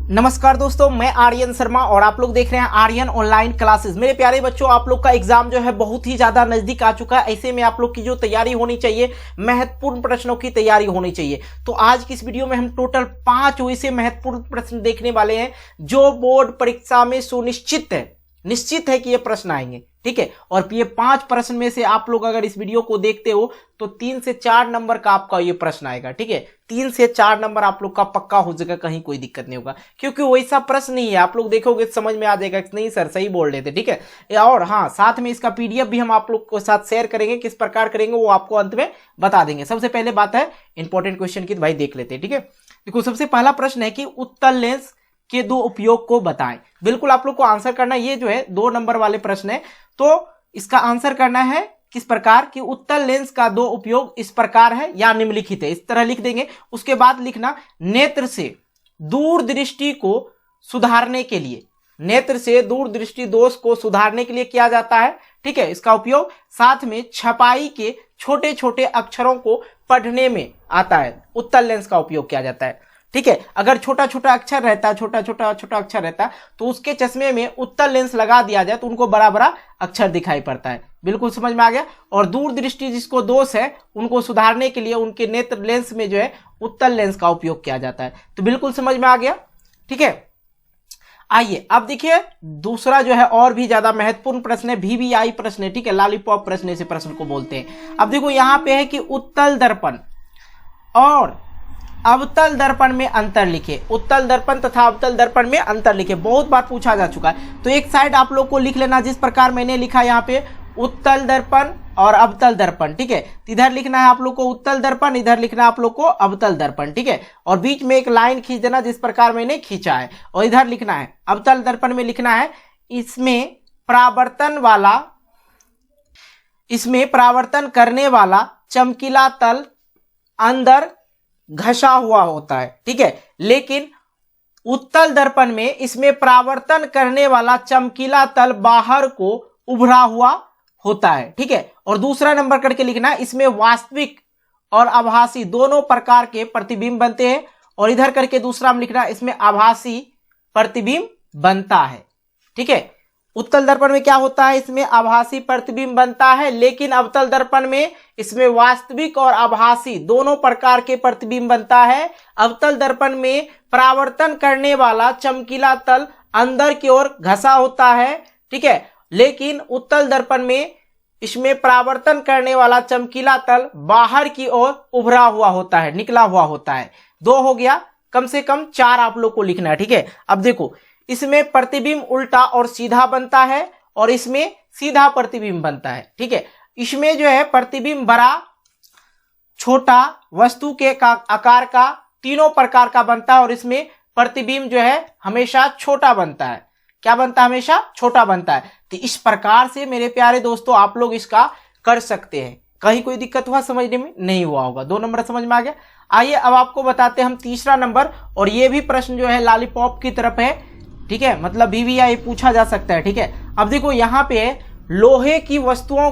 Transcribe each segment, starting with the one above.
नमस्कार दोस्तों, मैं आर्यन शर्मा और आप लोग देख रहे हैं आर्यन ऑनलाइन क्लासेस। मेरे प्यारे बच्चों, आप लोग का एग्जाम जो है बहुत ही ज्यादा नजदीक आ चुका है। ऐसे में आप लोग की जो तैयारी होनी चाहिए, महत्वपूर्ण प्रश्नों की तैयारी होनी चाहिए। तो आज की इस वीडियो में हम टोटल 5 वैसे महत्वपूर्ण प्रश्न देखने वाले हैं जो बोर्ड परीक्षा में सुनिश्चित निश्चित है कि ये प्रश्न आएंगे। ठीक है, और ये 5 प्रश्न में से आप लोग अगर इस वीडियो को देखते हो तो 3 से 4 नंबर का आपका ये प्रश्न आएगा। ठीक है, 3 से 4 नंबर आप लोग का पक्का हो जाएगा, कहीं कोई दिक्कत नहीं होगा, क्योंकि वैसा प्रश्न नहीं है। आप लोग देखोगे समझ में आ जाएगा कि नहीं सर सही बोल रहे थे। ठीक है, और हाँ, साथ में इसका पीडीएफ भी हम आप लोग के साथ शेयर करेंगे। किस प्रकार करेंगे वो आपको अंत में बता देंगे। सबसे पहले बात है इंपॉर्टेंट क्वेश्चन की, तो भाई देख लेते हैं। ठीक है, देखो सबसे पहला प्रश्न है कि उत्तल लेंस के 2 उपयोग को बताएं। बिल्कुल आप लोग को आंसर करना, ये जो है 2 नंबर वाले प्रश्न है, तो इसका आंसर करना है किस प्रकार कि उत्तल लेंस का 2 उपयोग इस प्रकार है या निम्नलिखित है, इस तरह लिख देंगे। उसके बाद लिखना नेत्र से दूरदृष्टि को सुधारने के लिए, नेत्र से दूरदृष्टि दोष को सुधारने के लिए किया जाता है। ठीक है, इसका उपयोग साथ में छपाई के छोटे छोटे अक्षरों को पढ़ने में आता है, उत्तल लेंस का उपयोग किया जाता है। ठीक है, अगर छोटा छोटा अक्षर रहता है, छोटा अक्षर रहता है, तो उसके चश्मे में उत्तल लेंस लगा दिया जाए तो उनको बड़ा बड़ा अक्षर दिखाई पड़ता है। बिल्कुल समझ में आ गया। और दूरदृष्टि जिसको दोष है उनको सुधारने के लिए उनके नेत्र लेंस में जो है उत्तल लेंस का उपयोग किया जाता है। तो बिल्कुल समझ में आ गया। ठीक है, आइए अब देखिए दूसरा जो है और भी ज्यादा महत्वपूर्ण प्रश्न है, VVI प्रश्न है। ठीक है, लॉलीपॉप प्रश्न ऐसे प्रश्न को बोलते हैं। अब देखो यहां पे है कि उत्तल दर्पण और अवतल दर्पण में अंतर लिखे। उत्तल दर्पण तथा अवतल दर्पण में अंतर लिखे, बहुत बार पूछा जा चुका है। तो एक साइड आप लोग को लिख लेना जिस प्रकार मैंने लिखा यहाँ पे उत्तल दर्पण और अवतल दर्पण। ठीक है, इधर लिखना है आप लोग को उत्तल दर्पण, इधर लिखना है आप लोग को अवतल दर्पण। ठीक है, और बीच में एक लाइन खींच देना जिस प्रकार मैंने खींचा है, और इधर लिखना है अवतल दर्पण में लिखना है इसमें परावर्तन करने वाला चमकीला तल अंदर घसा हुआ होता है। ठीक है, लेकिन उत्तल दर्पण में इसमें परावर्तन करने वाला चमकीला तल बाहर को उभरा हुआ होता है। ठीक है, और दूसरा नंबर करके लिखना है इसमें वास्तविक और आभासी दोनों प्रकार के प्रतिबिंब बनते हैं, और इधर करके दूसरा में लिखना है इसमें आभासी प्रतिबिंब बनता है। ठीक है, उत्तल दर्पण में क्या होता है, इसमें आभासी प्रतिबिंब बनता है, लेकिन अवतल दर्पण में इसमें वास्तविक और आभासी दोनों प्रकार के प्रतिबिंब बनता है। अवतल दर्पण में परावर्तन करने वाला चमकीला तल अंदर की ओर घसा होता है। ठीक है, लेकिन उत्तल दर्पण में इसमें परावर्तन करने वाला चमकीला तल बाहर की ओर उभरा हुआ होता है, निकला हुआ होता है। 2 हो गया, कम से कम 4 आप लोग को लिखना है। ठीक है, अब देखो इसमें प्रतिबिंब उल्टा और सीधा बनता है, और इसमें सीधा प्रतिबिंब बनता है। ठीक है, इसमें जो है प्रतिबिंब बड़ा छोटा वस्तु के आकार का तीनों प्रकार का बनता है, और इसमें प्रतिबिंब जो है हमेशा छोटा बनता है। क्या बनता है, हमेशा छोटा बनता है। तो इस प्रकार से मेरे प्यारे दोस्तों आप लोग इसका कर सकते हैं। कहीं कोई दिक्कत हुआ समझने में, नहीं हुआ होगा। 2 नंबर समझ में आ गया। आइए अब आपको बताते हैं हम तीसरा नंबर, और ये भी प्रश्न जो है लॉलीपॉप की तरफ है। ठीक है, मतलब VVI पूछा जा सकता है। ठीक है, अब देखो यहाँ पे लोहे की वस्तुओं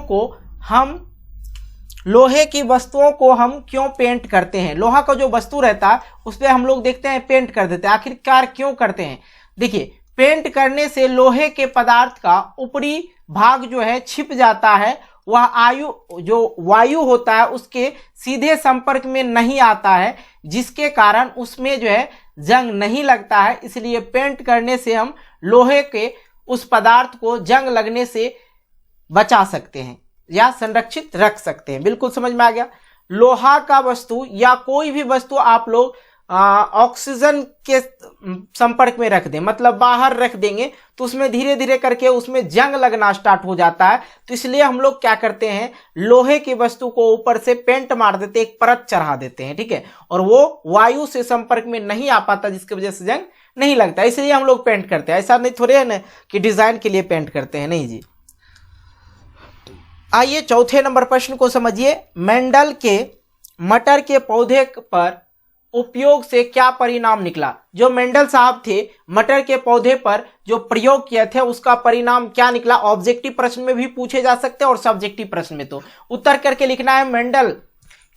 को हम क्यों पेंट करते हैं। लोहा का जो वस्तु रहता है उस पर हम लोग देखते हैं पेंट कर देते हैं। आखिरकार क्यों करते हैं, देखिए पेंट करने से लोहे के पदार्थ का ऊपरी भाग जो है छिप जाता है, वह जो वायु होता है उसके सीधे संपर्क में नहीं आता है, जिसके कारण उसमें जो है जंग नहीं लगता है। इसलिए पेंट करने से हम लोहे के उस पदार्थ को जंग लगने से बचा सकते हैं या संरक्षित रख सकते हैं। बिल्कुल समझ में आ गया। लोहा का वस्तु या कोई भी वस्तु आप लोग ऑक्सीजन के संपर्क में रख दें, मतलब बाहर रख देंगे, तो उसमें धीरे धीरे करके उसमें जंग लगना स्टार्ट हो जाता है। तो इसलिए हम लोग क्या करते हैं, लोहे की वस्तु को ऊपर से पेंट मार देते, एक परत चढ़ा देते हैं। ठीक है, और वो वायु से संपर्क में नहीं आ पाता, जिसकी वजह से जंग नहीं लगता। इसलिए हम लोग पेंट करते हैं। ऐसा नहीं थोड़े है ना कि डिजाइन के लिए पेंट करते हैं, नहीं जी। आइए चौथे नंबर प्रश्न को समझिए। मेंडल के मटर के पौधे पर उपयोग से क्या परिणाम निकला। जो मेंडल साहब थे, मटर के पौधे पर जो प्रयोग किए थे उसका परिणाम क्या निकला। ऑब्जेक्टिव प्रश्न में भी पूछे जा सकते हैं और सब्जेक्टिव प्रश्न में। तो उत्तर करके लिखना है मेंडल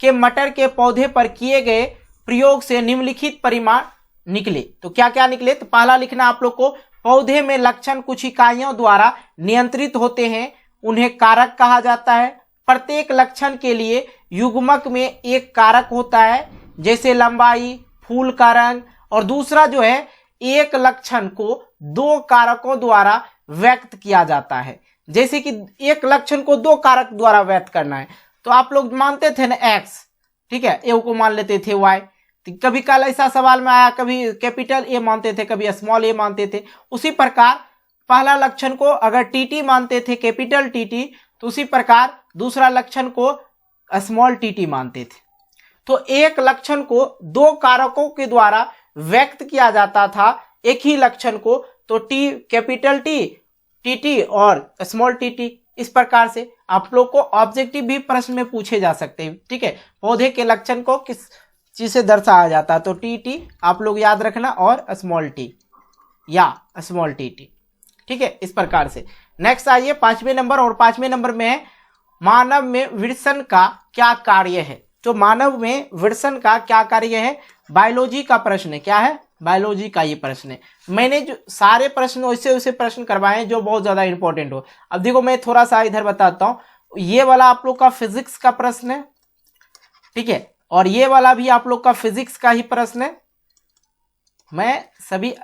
के मटर के पौधे पर किए गए प्रयोग से निम्नलिखित निकले। तो क्या क्या निकले, तो पहला लिखना आप लोग को, पौधे में लक्षण कुछ इकाइयों द्वारा नियंत्रित होते हैं, उन्हें कारक कहा जाता है। प्रत्येक लक्षण के लिए युग्मक में एक कारक होता है, जैसे लंबाई, फूल का रंग, और दूसरा जो है एक लक्षण को दो कारकों द्वारा व्यक्त किया जाता है। जैसे कि एक लक्षण को दो कारक द्वारा व्यक्त करना है, तो आप लोग मानते थे ना एक्स, ठीक है, ए को मान लेते थे वाई। कभी कल ऐसा सवाल में आया, कभी कैपिटल ए मानते थे, कभी स्मॉल ए मानते थे। उसी प्रकार पहला लक्षण को अगर टीटी मानते थे, कैपिटल टीटी, तो उसी प्रकार दूसरा लक्षण को स्मॉल टीटी मानते थे। तो एक लक्षण को दो कारकों के द्वारा व्यक्त किया जाता था, एक ही लक्षण को, तो टी, कैपिटल टी, टीटी और स्मॉल टीटी। इस प्रकार से आप लोग को ऑब्जेक्टिव भी प्रश्न में पूछे जा सकते हैं, ठीक है। पौधे के लक्षण को किस चीज से दर्शाया जाता है, तो टी आप लोग याद रखना, और स्मॉल टी या स्मॉल टी, ठीक है। इस प्रकार से नेक्स्ट आइए 5वें नंबर, और 5वें नंबर में है मानव में विर्सन का क्या कार्य है। तो मानव में विर्सन का क्या कार्य है, बायोलॉजी का प्रश्न है। क्या है, बायोलॉजी का ये प्रश्न है। मैंने जो सारे प्रश्न वैसे प्रश्न करवाए हैं जो बहुत ज्यादा इंपॉर्टेंट हो। अब देखो मैं थोड़ा सा इधर बताता हूं, ये वाला आप लोग का फिजिक्स का प्रश्न है, ठीक है, और ये वाला भी आप लोग का फिजिक्स का ही प्रश्न है। मैं सभी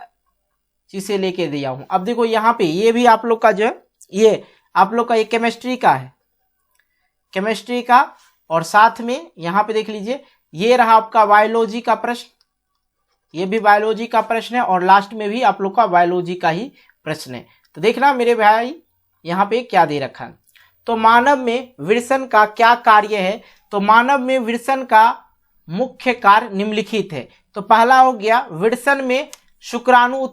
चीजें लेके दिया हूं। अब देखो यहाँ पे ये भी आप लोग का जो है, ये आप लोग का ये केमिस्ट्री का है, केमिस्ट्री का, और साथ में यहाँ पे देख लीजिए ये रहा आपका बायोलॉजी का प्रश्न, ये भी बायोलॉजी का प्रश्न है, और लास्ट में भी आप लोग का बायोलॉजी का ही प्रश्न है। तो देखना मेरे भाई यहाँ पे क्या दे रखा है। तो मानव में विर्सन का क्या कार्य है, तो मानव में विर्सन का मुख्य कार्य निम्नलिखित है। तो पहला हो गया, विर्सन में शुक्राणु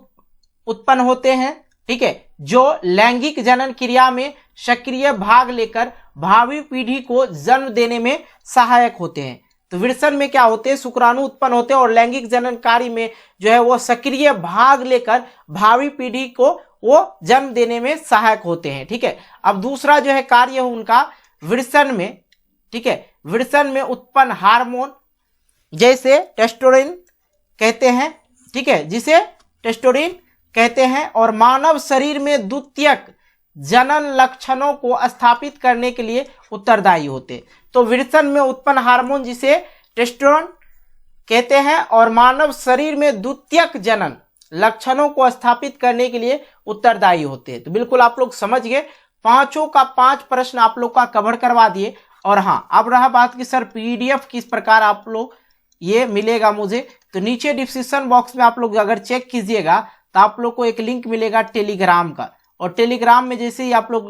उत्पन्न होते हैं, ठीक है, जो लैंगिक जनन क्रिया में सक्रिय भाग लेकर भावी पीढ़ी को जन्म देने में सहायक होते हैं। तो विर्सन में क्या होते हैं, शुक्राणु उत्पन्न होते हैं और लैंगिक जनन कार्य में जो है वो सक्रिय भाग लेकर भावी पीढ़ी को वो जन्म देने में सहायक होते हैं, ठीक है। अब दूसरा जो है कार्य है उनका विर्सन में, ठीक है, विर्सन में उत्पन्न हार्मोन जैसे टेस्टोस्टेरोन कहते हैं, ठीक है, जिसे टेस्टोस्टेरोन कहते हैं, और मानव शरीर में द्वितीयक जनन लक्षणों को स्थापित करने के लिए उत्तरदायी होते। तो विर्सन में उत्पन्न हार्मोन जिसे टेस्टोस्टेरोन कहते हैं और मानव शरीर में द्वितीयक जनन लक्षणों को स्थापित करने के लिए उत्तरदायी होते हैं। तो बिल्कुल आप लोग समझ गए, पांचों का 5 प्रश्न आप लोग का कवर करवा दिए। और हाँ, अब रहा बात कि सर पीडीएफ किस प्रकार आप लोग ये मिलेगा मुझे, तो नीचे डिस्क्रिप्शन बॉक्स में आप लोग अगर चेक कीजिएगा तो आप लोग को एक लिंक मिलेगा टेलीग्राम का, और टेलीग्राम में जैसे ही आप लोग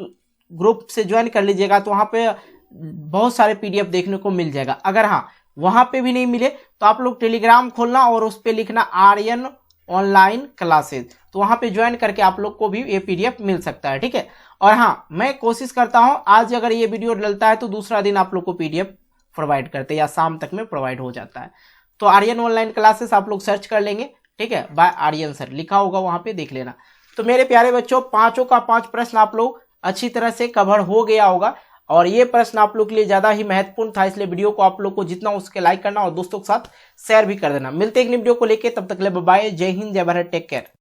ग्रुप से ज्वाइन कर लीजिएगा तो वहाँ पे बहुत सारे पीडीएफ देखने को मिल जाएगा। अगर हाँ वहाँ पे भी नहीं मिले तो आप लोग टेलीग्राम खोलना और उस पर लिखना आर्यन ऑनलाइन क्लासेज, तो वहाँ पे ज्वाइन करके आप लोग को भी ये पीडीएफ मिल सकता है, ठीक है। और हाँ, मैं कोशिश करता हूँ आज अगर ये वीडियो डलता है तो दूसरा दिन आप लोग को पीडीएफ प्रोवाइड करते हैं या शाम तक में प्रोवाइड हो जाता है। तो आर्यन ऑनलाइन क्लासेस आप लोग सर्च कर लेंगे, ठीक है, बाय आर्यन सर लिखा होगा, वहाँ पे देख लेना। तो मेरे प्यारे बच्चों, पांचों का 5 प्रश्न आप लोग अच्छी तरह से कवर हो गया होगा, और ये प्रश्न आप लोग के लिए ज्यादा ही महत्वपूर्ण था, इसलिए वीडियो को आप लोग को जितना उसके लाइक करना और दोस्तों के साथ शेयर भी कर देना। मिलते हैं एक नई वीडियो को लेके, तब तक ले बाय, जय हिंद, जय भारत, टेक केयर।